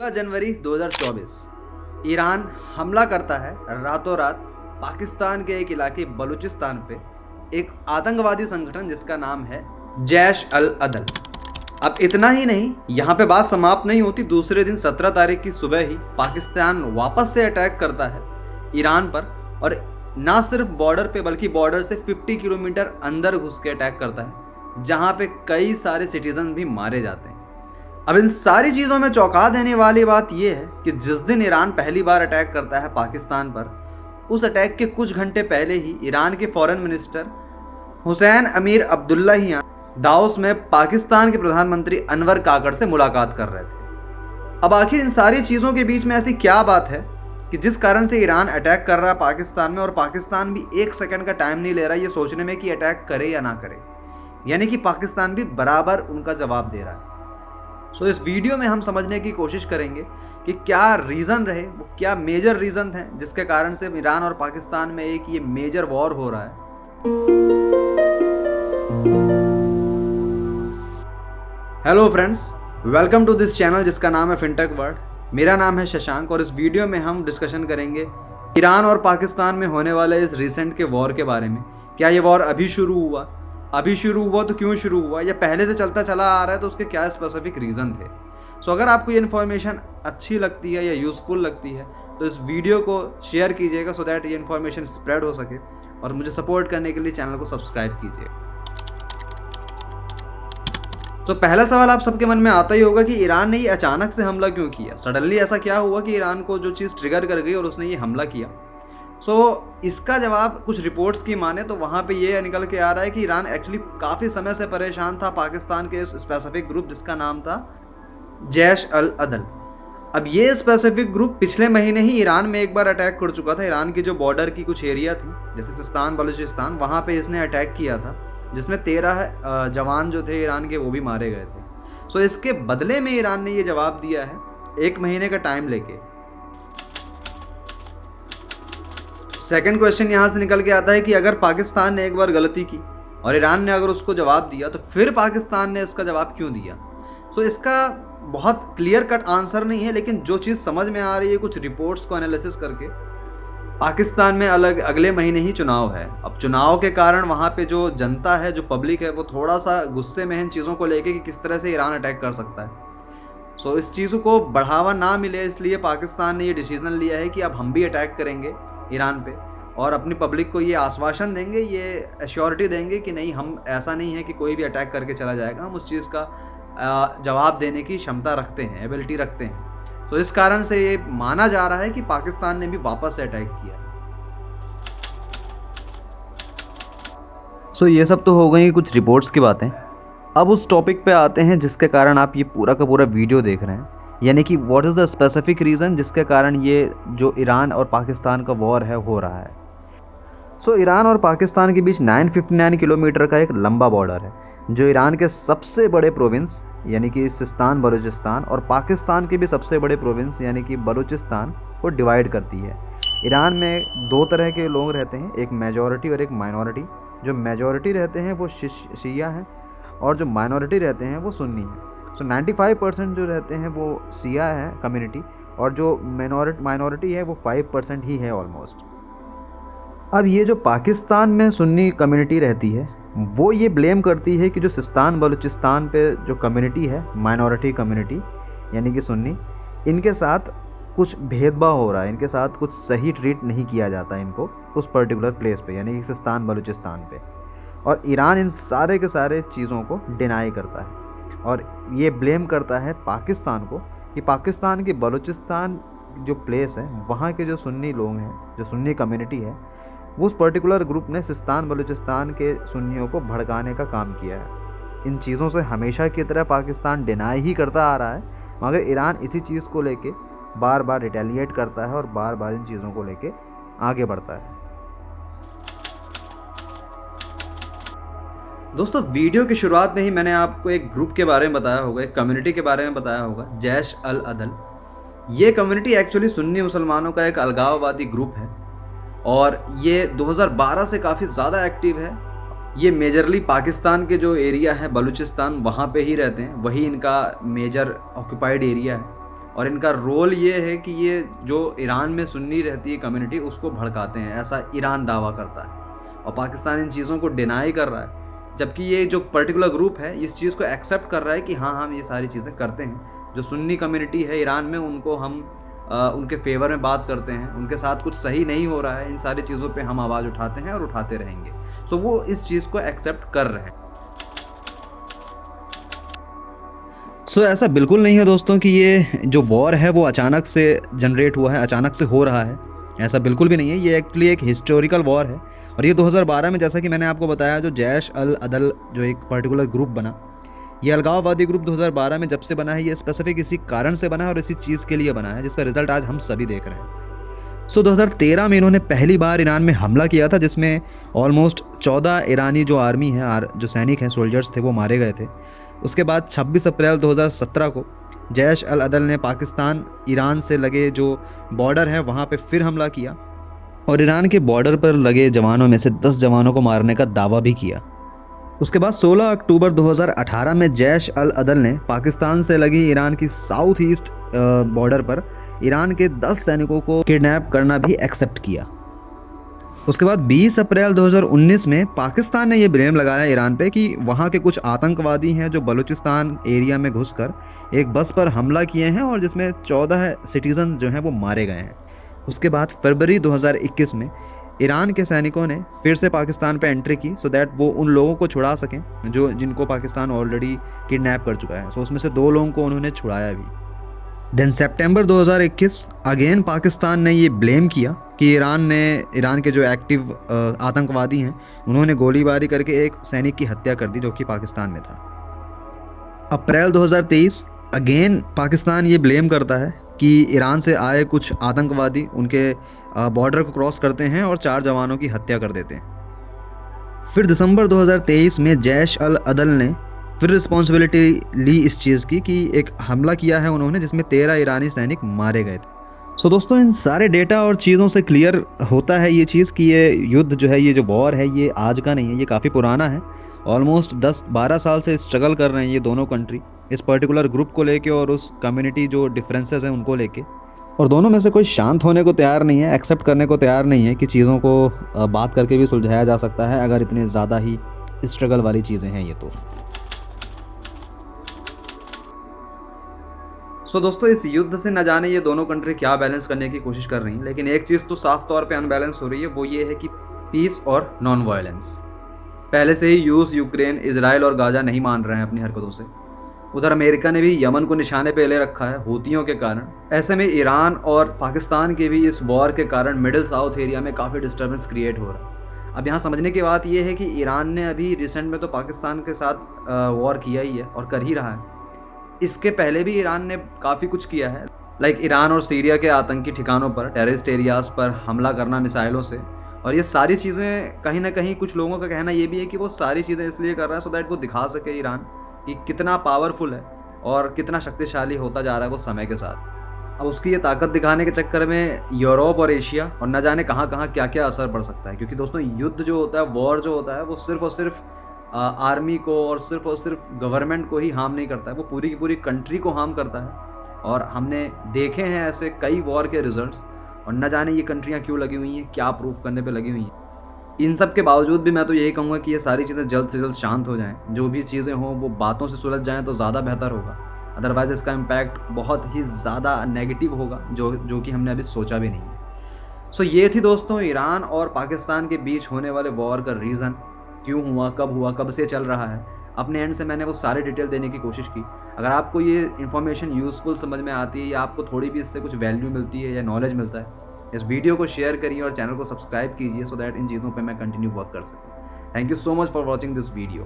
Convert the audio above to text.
जनवरी 2024 Iran हमला करता है रातों रात पाकिस्तान के एक इलाके बलूचिस्तान पे एक आतंकवादी संगठन जिसका नाम है जैश अल अदल। अब इतना ही नहीं, यहाँ पे बात समाप्त नहीं होती। दूसरे दिन 17 तारीख की सुबह ही पाकिस्तान वापस से अटैक करता है ईरान पर, और ना सिर्फ बॉर्डर पे बल्कि बॉर्डर से 50 किलोमीटर अंदर घुस के अटैक करता है, जहाँ पे कई सारे सिटीजन भी मारे जाते हैं। अब इन सारी चीज़ों में चौंका देने वाली बात यह है कि जिस दिन ईरान पहली बार अटैक करता है पाकिस्तान पर, उस अटैक के कुछ घंटे पहले ही ईरान के फॉरेन मिनिस्टर हुसैन अमीर अब्दुल्लाहियान दाओस में पाकिस्तान के प्रधानमंत्री अनवर काकड़ से मुलाकात कर रहे थे। अब आखिर इन सारी चीज़ों के बीच में ऐसी क्या बात है कि जिस कारण से ईरान अटैक कर रहा है पाकिस्तान में, और पाकिस्तान भी एक सेकंड का टाइम नहीं ले रहा ये सोचने में कि अटैक करे या ना करे, यानी कि पाकिस्तान भी बराबर उनका जवाब दे रहा है। सो इस वीडियो में हम समझने की कोशिश करेंगे कि क्या रीज़न रहे, वो क्या मेजर रीज़न थे जिसके कारण से ईरान और पाकिस्तान में एक ये मेजर वॉर हो रहा है। Hello friends, welcome to this channel जिसका नाम है फिनटेक वर्ल्ड। मेरा नाम है शशांक और इस वीडियो में हम डिस्कशन करेंगे ईरान और पाकिस्तान में होने वाले इस रिसेंट के वॉर के बारे में। क्या ये वॉर अभी शुरू हुआ तो क्यों शुरू हुआ, या पहले से चलता चला आ रहा है तो उसके क्या स्पेसिफिक रीज़न थे। सो अगर आपको ये इन्फॉर्मेशन अच्छी लगती है या यूज़फुल लगती है तो इस वीडियो को शेयर कीजिएगा, सो दैट ये इन्फॉर्मेशन स्प्रेड हो सके, और मुझे सपोर्ट करने के लिए चैनल को सब्सक्राइब कीजिए। तो पहला सवाल आप सबके मन में आता ही होगा कि ईरान ने ये अचानक से हमला क्यों किया। सडनली ऐसा क्या हुआ कि ईरान को जो चीज़ ट्रिगर कर गई और उसने ये हमला किया। इसका जवाब कुछ रिपोर्ट्स की माने तो वहाँ पे ये निकल के आ रहा है कि ईरान एक्चुअली काफ़ी समय से परेशान था पाकिस्तान के इस स्पेसिफिक ग्रुप जिसका नाम था जैश अल अदल। अब ये स्पेसिफिक ग्रुप पिछले महीने ही ईरान में एक बार अटैक कर चुका था। ईरान की जो बॉर्डर की कुछ एरिया थी जैसे सिस्तान बलूचिस्तान, वहाँ पे इसने अटैक किया था जिसमें 13 जवान जो थे ईरान के वो भी मारे गए थे। सो इसके बदले में ईरान ने ये जवाब दिया है 1 महीने का टाइम लेके। सेकंड क्वेश्चन यहाँ से निकल के आता है कि अगर पाकिस्तान ने एक बार गलती की और ईरान ने अगर उसको जवाब दिया तो फिर पाकिस्तान ने इसका जवाब क्यों दिया। इसका बहुत क्लियर कट आंसर नहीं है, लेकिन जो चीज़ समझ में आ रही है कुछ रिपोर्ट्स को एनालिसिस करके, पाकिस्तान में अगले महीने ही चुनाव है। अब चुनाव के कारण वहाँ पे जो जनता है, जो पब्लिक है, वो थोड़ा सा गुस्से में है इन चीज़ों को लेके कि किस तरह से ईरान अटैक कर सकता है। इस चीज़ों को बढ़ावा ना मिले इसलिए पाकिस्तान ने ये डिसीजन लिया है कि अब हम भी अटैक करेंगे ईरान पे, और अपनी पब्लिक को ये आश्वासन देंगे, ये एश्योरिटी देंगे कि नहीं, हम ऐसा नहीं है कि कोई भी अटैक करके चला जाएगा, हम उस चीज़ का जवाब देने की क्षमता रखते हैं, एबिलिटी रखते हैं। इस कारण से ये माना जा रहा है कि पाकिस्तान ने भी वापस से अटैक किया। ये सब तो हो गई कुछ रिपोर्ट्स की बातें। अब उस टॉपिक पे आते हैं जिसके कारण आप ये पूरा का पूरा वीडियो देख रहे हैं, यानी कि what is the specific reason जिसके कारण ये जो ईरान और पाकिस्तान का वॉर है हो रहा है। ईरान और पाकिस्तान के बीच 959 किलोमीटर का एक लंबा बॉर्डर है जो ईरान के सबसे बड़े प्रोविंस यानी कि सिस्तान बलूचिस्तान और पाकिस्तान के भी सबसे बड़े प्रोविंस यानी कि बलूचिस्तान को डिवाइड करती है। ईरान में 2 तरह के लोग रहते हैं, एक मेजॉरिटी और एक माइनॉरिटी। जो मेजॉरिटी रहते हैं वो शिया हैं और जो माइनॉरिटी रहते हैं वो सुन्नी हैं। 95% जो रहते हैं वो शिया है कम्युनिटी, और जो माइनॉरिटी है वो 5% ही है ऑलमोस्ट। अब ये जो पाकिस्तान में सुन्नी कम्युनिटी रहती है वो ये ब्लेम करती है कि जो सिस्तान बलूचिस्तान पे जो कम्युनिटी है, माइनॉरिटी कम्युनिटी यानी कि सुन्नी, इनके साथ कुछ भेदभाव हो रहा है, इनके साथ कुछ सही ट्रीट नहीं किया जाता इनको उस पर्टिकुलर प्लेस पे यानी कि सिस्तान बलूचिस्तान पे। और ईरान इन सारे के सारे चीज़ों को डिनाई करता है और ये ब्लेम करता है पाकिस्तान को कि पाकिस्तान की बलूचिस्तान जो प्लेस है वहाँ के जो सुन्नी लोग हैं, जो सुन्नी कम्युनिटी है, उस पर्टिकुलर ग्रुप ने सिस्तान बलूचिस्तान के सुन्नियों को भड़काने का काम किया है। इन चीज़ों से हमेशा की तरह पाकिस्तान डिनाई ही करता आ रहा है, मगर ईरान इसी चीज़ को लेके बार बार रिटेलिएट करता है और बार बार इन चीज़ों को लेके आगे बढ़ता है। दोस्तों, वीडियो की शुरुआत में ही मैंने आपको एक ग्रुप के बारे में बताया होगा, एक कम्युनिटी के बारे में बताया होगा, जैश अल अदल। ये कम्युनिटी एक्चुअली सुन्नी मुसलमानों का एक अलगाववादी ग्रुप है और ये 2012 से काफ़ी ज़्यादा एक्टिव है। ये मेजरली पाकिस्तान के जो एरिया है बलूचिस्तान, वहाँ पे ही रहते हैं, वही इनका मेजर ऑक्यूपाइड एरिया है। और इनका रोल ये है कि ये जो ईरान में सुन्नी रहती है कम्युनिटी उसको भड़काते हैं, ऐसा ईरान दावा करता है। और पाकिस्तान इन चीज़ों को डिनाई कर रहा है, जबकि ये जो पर्टिकुलर ग्रुप है इस चीज़ को एक्सेप्ट कर रहा है कि हाँ हम ये सारी चीज़ें करते हैं। जो सुन्नी कम्युनिटी है ईरान में उनको हम उनके फेवर में बात करते हैं, उनके साथ कुछ सही नहीं हो रहा है, इन सारी चीज़ों पे हम आवाज़ उठाते हैं और उठाते रहेंगे। सो वो इस चीज़ को एक्सेप्ट कर रहे हैं। ऐसा बिल्कुल नहीं है दोस्तों कि ये जो वॉर है वो अचानक से जनरेट हुआ है, अचानक से हो रहा है, ऐसा बिल्कुल भी नहीं है। ये एक्चुअली एक हिस्टोरिकल वॉर है और ये 2012 में, जैसा कि मैंने आपको बताया, जो जैश अल अदल जो एक पर्टिकुलर ग्रुप बना, ये अलगाववादी ग्रुप 2012 में जब से बना है, ये स्पेसिफिक इसी कारण से बना है और इसी चीज़ के लिए बना है जिसका रिजल्ट आज हम सभी देख रहे हैं। 2013 में इन्होंने पहली बार ईरान में हमला किया था, जिसमें ऑलमोस्ट 14 ईरानी जो आर्मी है, जो सैनिक हैं, सोल्जर्स थे, वो मारे गए थे। उसके बाद 26 अप्रैल 2017 को जैश अल अदल ने पाकिस्तान ईरान से लगे जो बॉर्डर है वहाँ पे फिर हमला किया और ईरान के बॉर्डर पर लगे जवानों में से 10 जवानों को मारने का दावा भी किया। उसके बाद 16 अक्टूबर 2018 में जैश अल अदल ने पाकिस्तान से लगी ईरान की साउथ ईस्ट बॉर्डर पर ईरान के 10 सैनिकों को किडनैप करना भी एक्सेप्ट किया। उसके बाद 20 अप्रैल 2019 में पाकिस्तान ने ये ब्लेम लगाया ईरान पे कि वहाँ के कुछ आतंकवादी हैं जो बलूचिस्तान एरिया में घुसकर एक बस पर हमला किए हैं और जिसमें 14 सिटीज़न जो हैं वो मारे गए हैं। उसके बाद फरवरी 2021 में ईरान के सैनिकों ने फिर से पाकिस्तान पे एंट्री की सो दैट वो उन लोगों को छुड़ा सकें जिनको पाकिस्तान ऑलरेडी किडनैप कर चुका है। सो उसमें से 2 लोगों को उन्होंने छुड़ाया भी। देन सितंबर 2021 अगेन पाकिस्तान ने ये ब्लेम किया कि ईरान के जो एक्टिव आतंकवादी हैं उन्होंने गोलीबारी करके एक सैनिक की हत्या कर दी जो कि पाकिस्तान में था। अप्रैल 2023 अगेन पाकिस्तान ये ब्लेम करता है कि ईरान से आए कुछ आतंकवादी उनके बॉर्डर को क्रॉस करते हैं और 4 जवानों की हत्या कर देते हैं। फिर दिसंबर 2023 में जैश अल अदल ने फिर रिस्पॉन्सिबिलिटी ली इस चीज़ की कि एक हमला किया है उन्होंने जिसमें 13 ईरानी सैनिक मारे गए थे। दोस्तों इन सारे डेटा और चीज़ों से क्लियर होता है ये चीज़ कि ये युद्ध जो है, ये जो वॉर है, ये आज का नहीं है, ये काफ़ी पुराना है। ऑलमोस्ट 10-12 साल से स्ट्रगल कर रहे हैं ये दोनों कंट्री इस पर्टिकुलर ग्रुप को लेके और उस कम्युनिटी जो डिफरेंसेस हैं उनको लेके, और दोनों में से कोई शांत होने को तैयार नहीं है, एक्सेप्ट करने को तैयार नहीं है कि चीज़ों को बात करके भी सुलझाया जा सकता है अगर इतने ज़्यादा ही स्ट्रगल वाली चीज़ें हैं ये। तो दोस्तों इस युद्ध से न जाने ये दोनों कंट्री क्या बैलेंस करने की कोशिश कर रही हैं, लेकिन एक चीज़ तो साफ तौर पे अनबैलेंस हो रही है, वो ये है कि पीस और नॉन वायलेंस। पहले से ही रूस, यूक्रेन, इजराइल और गाजा नहीं मान रहे हैं अपनी हरकतों से। उधर अमेरिका ने भी यमन को निशाने पे ले रखा है हूतियों के कारण। ऐसे में ईरान और पाकिस्तान के भी इस वॉर के कारण मिडिल साउथ एरिया में काफ़ी डिस्टर्बेंस क्रिएट हो रहा है। अब यहाँ समझने की बात यह है कि ईरान ने अभी रिसेंट में तो पाकिस्तान के साथ वॉर किया ही है और कर ही रहा है। इसके पहले भी ईरान ने काफ़ी कुछ किया है, लाइक ईरान और सीरिया के आतंकी ठिकानों पर, टेररिस्ट एरियाज़ पर हमला करना मिसाइलों से। और ये सारी चीज़ें कहीं ना कहीं कुछ लोगों का कहना ये भी है कि वो सारी चीज़ें इसलिए कर रहा है सो दैट वो दिखा सके ईरान कि कितना पावरफुल है और कितना शक्तिशाली होता जा रहा है वो समय के साथ। अब उसकी ये ताकत दिखाने के चक्कर में यूरोप और एशिया और न जाने कहाँ कहाँ क्या क्या असर पड़ सकता है, क्योंकि दोस्तों युद्ध जो होता है, वॉर जो होता है, वो सिर्फ और सिर्फ आर्मी को और सिर्फ गवर्नमेंट को ही हार्म नहीं करता है, वो पूरी की पूरी कंट्री को हार्म करता है। और हमने देखे हैं ऐसे कई वॉर के रिजल्ट्स, और न जाने ये कंट्रियाँ क्यों लगी हुई हैं, क्या प्रूफ करने पे लगी हुई हैं। इन सब के बावजूद भी मैं तो यही कहूँगा कि ये सारी चीज़ें जल्द से जल्द शांत हो जाएँ, जो भी चीज़ें हों वो बातों से सुलझ जाएँ तो ज़्यादा बेहतर होगा। अदरवाइज़ इसका इम्पैक्ट बहुत ही ज़्यादा नेगेटिव होगा जो कि हमने अभी सोचा भी नहीं है। सो ये थी दोस्तों ईरान और पाकिस्तान के बीच होने वाले वॉर का रीज़न, क्यों हुआ, कब से चल रहा है। अपने एंड से मैंने वो सारे डिटेल देने की कोशिश की। अगर आपको ये इन्फॉर्मेशन यूज़फुल समझ में आती है या आपको थोड़ी भी इससे कुछ वैल्यू मिलती है या नॉलेज मिलता है, इस वीडियो को शेयर करिए और चैनल को सब्सक्राइब कीजिए सो दैट इन चीज़ों पे मैं कंटिन्यू वर्क कर सकूँ। Thank you so much for watching this video.